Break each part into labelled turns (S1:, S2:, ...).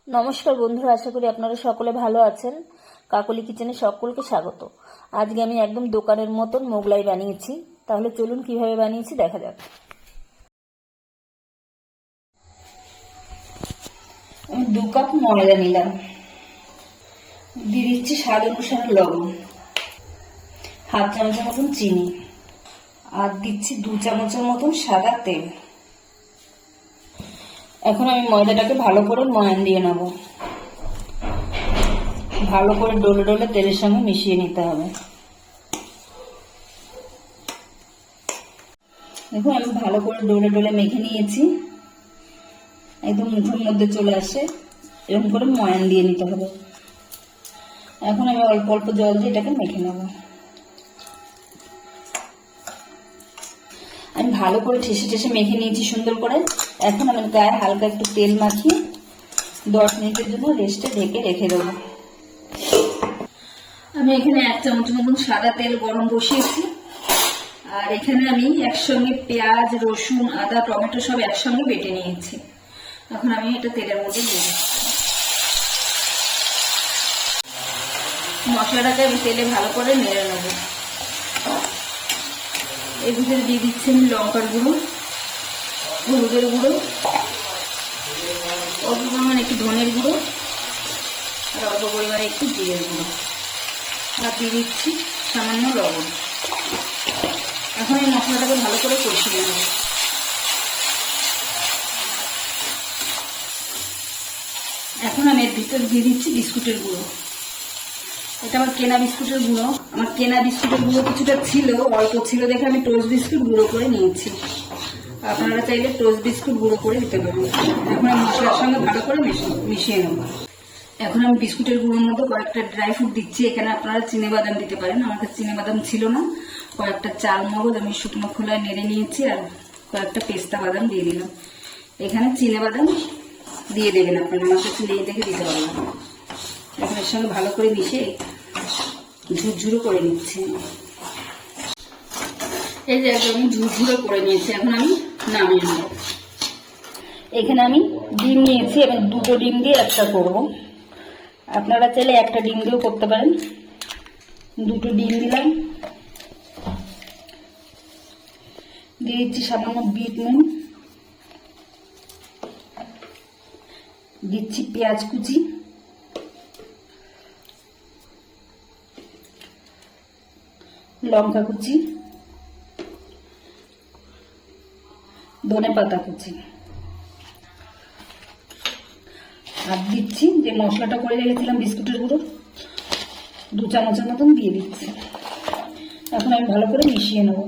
S1: নমস্কার বন্ধুরা, আশা করি আপনারা সকলে ভালো আছেন। কাকলি কিচেনে সকলকে স্বাগত। আজকে আমি একদম দোকানের মতন মোগলাই বানিয়েছি। তাহলে চলুন কিভাবে বানিয়েছি দেখা যাক। আমি 2 কাপ ময়দা নিলাম, দিয়ে দিচ্ছি স্বাদ অনুসারে লবণ, হাফ চামচের মতন চিনি, আর দিচ্ছি 2 চামচের মতন সাদা তেল। এখন আমি ময়দাটাকে ভালো করে ময়ান দিয়ে নেব। ভালো করে ডলে ডলে তেলের সঙ্গে মিশিয়ে নিতে হবে। দেখুন আমি ভালো করে ডলে ডলে মেখে নিয়েছি, একদম মুঠোর মধ্যে চলে আসে। এরকম করে ময়ান দিয়ে নিতে হবে। এখন আমি অল্প অল্প জল দিয়ে এটাকে মেখে নেব। আমি ভালো করে ঠেসে ঠেসে মেখে নিয়েছি সুন্দর করে। এখন আমি গায়ে হালকা একটু তেল মাখিয়ে 10 মিনিটের জন্য রেস্টে ঢেকে রেখে দেবো। আমি এখানে 1 চামচ মতন সাদা তেল গরম বসিয়েছি, আর এখানে আমি একসঙ্গে পেঁয়াজ, রসুন, আদা, টমেটো সব একসঙ্গে বেটে নিয়েছি। এখন আমি এটা তেলের মধ্যে দিয়ে দিচ্ছি। মশলাটাকে আমি তেলে ভালো করে নেড়ে নেব। এর ভিতরে দিয়ে দিচ্ছি আমি লঙ্কার গুঁড়ো, হলুদের গুঁড়ো, অল্প পরিমাণে একটু ধনের গুঁড়ো, আর অল্প পরিমাণে একটু জিরের গুঁড়ো, আর দিয়ে দিচ্ছি সামান্য লবণ। এখন এই মশলাটাকে ভালো করে কষিয়ে নেব। এখন আমি এর ভিতরে দিয়ে দিচ্ছি বিস্কুটের গুঁড়ো। এটা আমার কেনা বিস্কুটের গুঁড়ো। আমার কেনা বিস্কুটের গুঁড়ো কিছুটা ছিল, অল্প ছিল দেখে আমি টোস্ট বিস্কুট গুঁড়ো করে নিয়েছি। আপনারা চাইলে টোস্ট বিস্কুট গুঁড়ো করে দিতে পারেন। এখন আমি মশলার সঙ্গে ভালো করে মিশিয়ে নেব। এখন আমি বিস্কুটের গুঁড়োর মধ্যে কয়েকটা ড্রাই ফ্রুট দিচ্ছি। এখানে আপনারা চিনেবাদাম দিতে পারেন, আমার কাছে চিনেবাদাম ছিল না। কয়েকটা চাল মগজ আমি শুকনো খোলায় নেড়ে নিয়েছি, আর কয়েকটা পেস্তা বাদাম দিয়ে দিলাম। এখানে চিনেবাদাম দিয়ে দেবেন আপনারা, আমার কাছে নেই দেখে দিতে পারবেন। এখন এর সঙ্গে ভালো করে মিশিয়ে ঝুরঝুরো করে নিচ্ছি। এই যে একদম ঝুরঝুরো করে নিয়েছি। এখন আমি নামিয়ে নেব। এখানে আমি ডিম নিয়েছি, আমি 2টো ডিম দিয়ে একটা করব। আপনারা চাইলে একটা ডিম দিয়েও করতে পারেন। 2টো ডিম দিলাম, দিয়ে দিচ্ছি সামান্য বিট নুন, দিচ্ছি পেঁয়াজ কুচি, লঙ্কা কুচি, ধনে পাতা কুচি, আর দিচ্ছি যে মশলাটা করে রেখেছিলাম বিস্কুটের গুঁড়ো 2 চামচের মতন দিয়ে দিচ্ছি। এখন আমি ভালো করে মিশিয়ে নেব।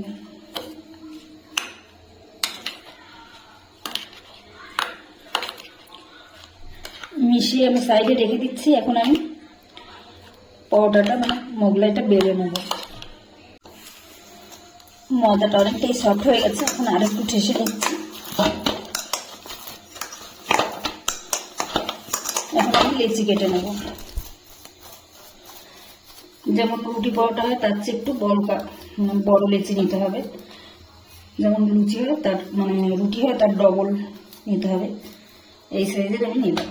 S1: মিশিয়ে আমি সাইডে রেখে দিচ্ছি। এখন আমি পরোটাটা মোগলাইটা বেলে নেব। ময়দাটা অনেকটাই সফট হয়ে গেছে, এখন আর একটু ঠেসে নিচ্ছি। এখন আমি লেচি কেটে নেব। যেমন রুটি পরোটা হয় তার চেয়ে একটু বড় লেচি নিতে হবে। যেমন লুচি হয় তার রুটি হয় তার ডবল নিতে হবে। এই সাইজের আমি নিলাম।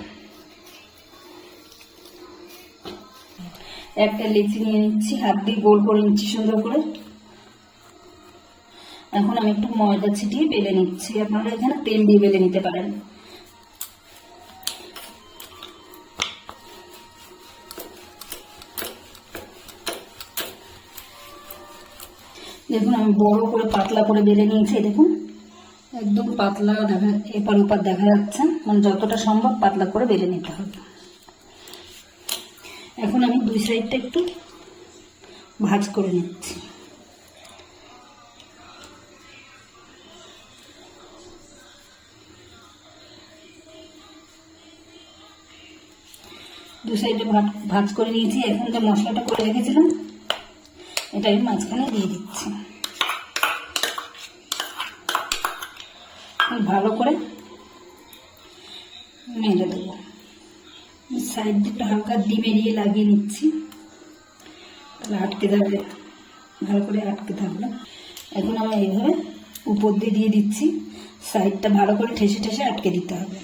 S1: একটা লেচি নিয়ে নিচ্ছি, হাত দিয়ে গোল করে নিচ্ছি সুন্দর করে। এখন আমি একটু ময়দা ছিটিয়ে বেলে নিচ্ছি। আপনারা এখানে তেল দিয়ে বেলে নিতে পারেন। দেখুন আমি বড় করে পাতলা করে বেলে নিয়েছি। দেখুন একদম পাতলা, এপার ওপার দেখা যাচ্ছে, যতটা সম্ভব পাতলা করে বেলে নিতে হবে। এখন আমি 2 সাইডটা একটু ভাঁজ করে নিচ্ছি। দু সাইডে ভাঁজ করে নিয়েছি। এখন যে মশলাটা করে রেখেছিলাম এটা আমি মাঝখানে দিয়ে দিচ্ছি। ভালো করে মেরে দেবো। সাইড দিকটা হালকা ডিমে দিয়ে লাগিয়ে নিচ্ছি, তাহলে আটকে যাবে, ভালো করে আটকে থাকবে। এখন আমরা এইভাবে উপর দিয়ে দিচ্ছি। সাইডটা ভালো করে ঠেসে ঠেসে আটকে দিতে হবে।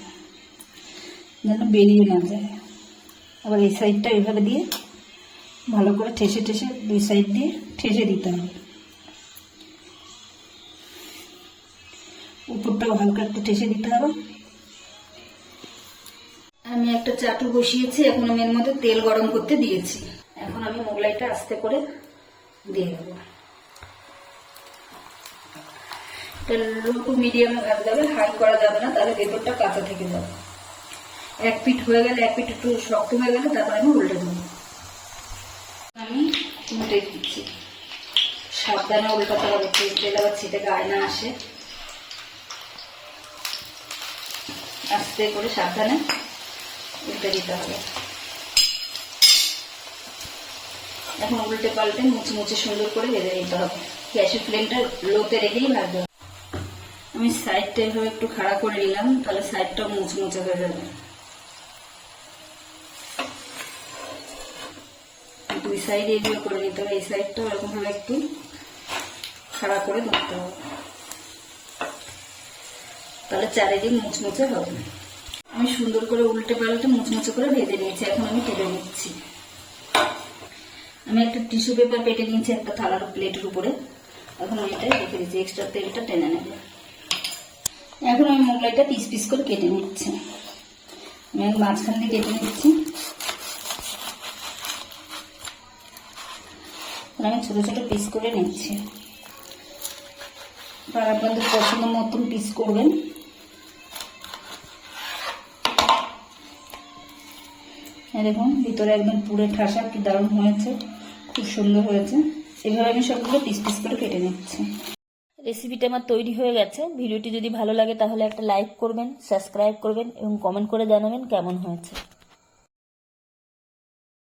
S1: যেন বেরিয়ে না যায়। আবার এই সাইডটা এইভাবে দিয়ে ভালো করে ঠেসে ঠেসে দুই সাইড দিয়ে ঠেসে দিতে হবে। উপরটাও হালকা একটু ঠেসে দিতে হবে। আমি একটা চাটু বসিয়েছি, এখন আমি এর মধ্যে তেল গরম করতে দিয়েছি। এখন আমি মোগলাইটা আস্তে করে দিয়ে দেবো। লো টু মিডিয়ামে ভাজতে হবে, হাই করা যাবে না, তাহলে ভেতরটা কাঁচা থেকে যাবে। এক পিঠ হয়ে গেলে, এক পিঠ একটু শক্ত হয়ে গেলে তারপর আমি উল্টে দেবো। আমি উল্টে দিচ্ছি, সাবধানে উল্টাতে হবে, তেল আবার ছিটে গায়ে না আসে। আস্তে করে সাবধানে উল্টে দিতে হবে। এখন উল্টে পাল্টে মুচমুচে সুন্দর করে ভেজে নিতে হবে। গ্যাসের ফ্লেমটা লোতে রেখেই ভাজতে হবে। আমি সাইডটা এভাবে একটু খাড়া করে নিলাম, তাহলে সাইডটাও মুচমুচে হয়ে যাবে। দুই সাইড এভাবে করে নিতে হবে, এই সাইডটাও এরকম ভাবে একটু খাড়া করে ধরতে হবে, তাহলে চারিদিক মুচমুচে হবে। আমি সুন্দর করে উল্টে পাল্টে মুচমুচে করে ভেজে নিয়েছি। এখন আমি তুলে নিচ্ছি। আমি একটা টিস্যু পেপার পেটে নিয়েছি একটা থালার প্লেটের উপরে। এখন আমি এটা রেখে দিচ্ছি, এক্সট্রা তেলটা টেনে নেব। এখন আমি মোগলাইটা পিস পিস করে কেটে নিচ্ছি। আমি মাঝখান দিয়ে কেটে নিচ্ছি। আমি ছোট ছোট পিস করে নিচ্ছি। আর আপনাদের পছন্দ মতন পিস করবেন। দেখুন ভিতরে একদম পুরো ঠাসা, কি দারুণ হয়েছে, খুব সুন্দর হয়েছে। এভাবে আমি সবগুলো পিস পিস করে কেটে নিচ্ছি। রেসিপিটা আমার তৈরি হয়ে গেছে। ভিডিওটি যদি ভালো লাগে তাহলে একটা লাইক করবেন, সাবস্ক্রাইব করবেন এবং কমেন্ট করে জানাবেন কেমন হয়েছে।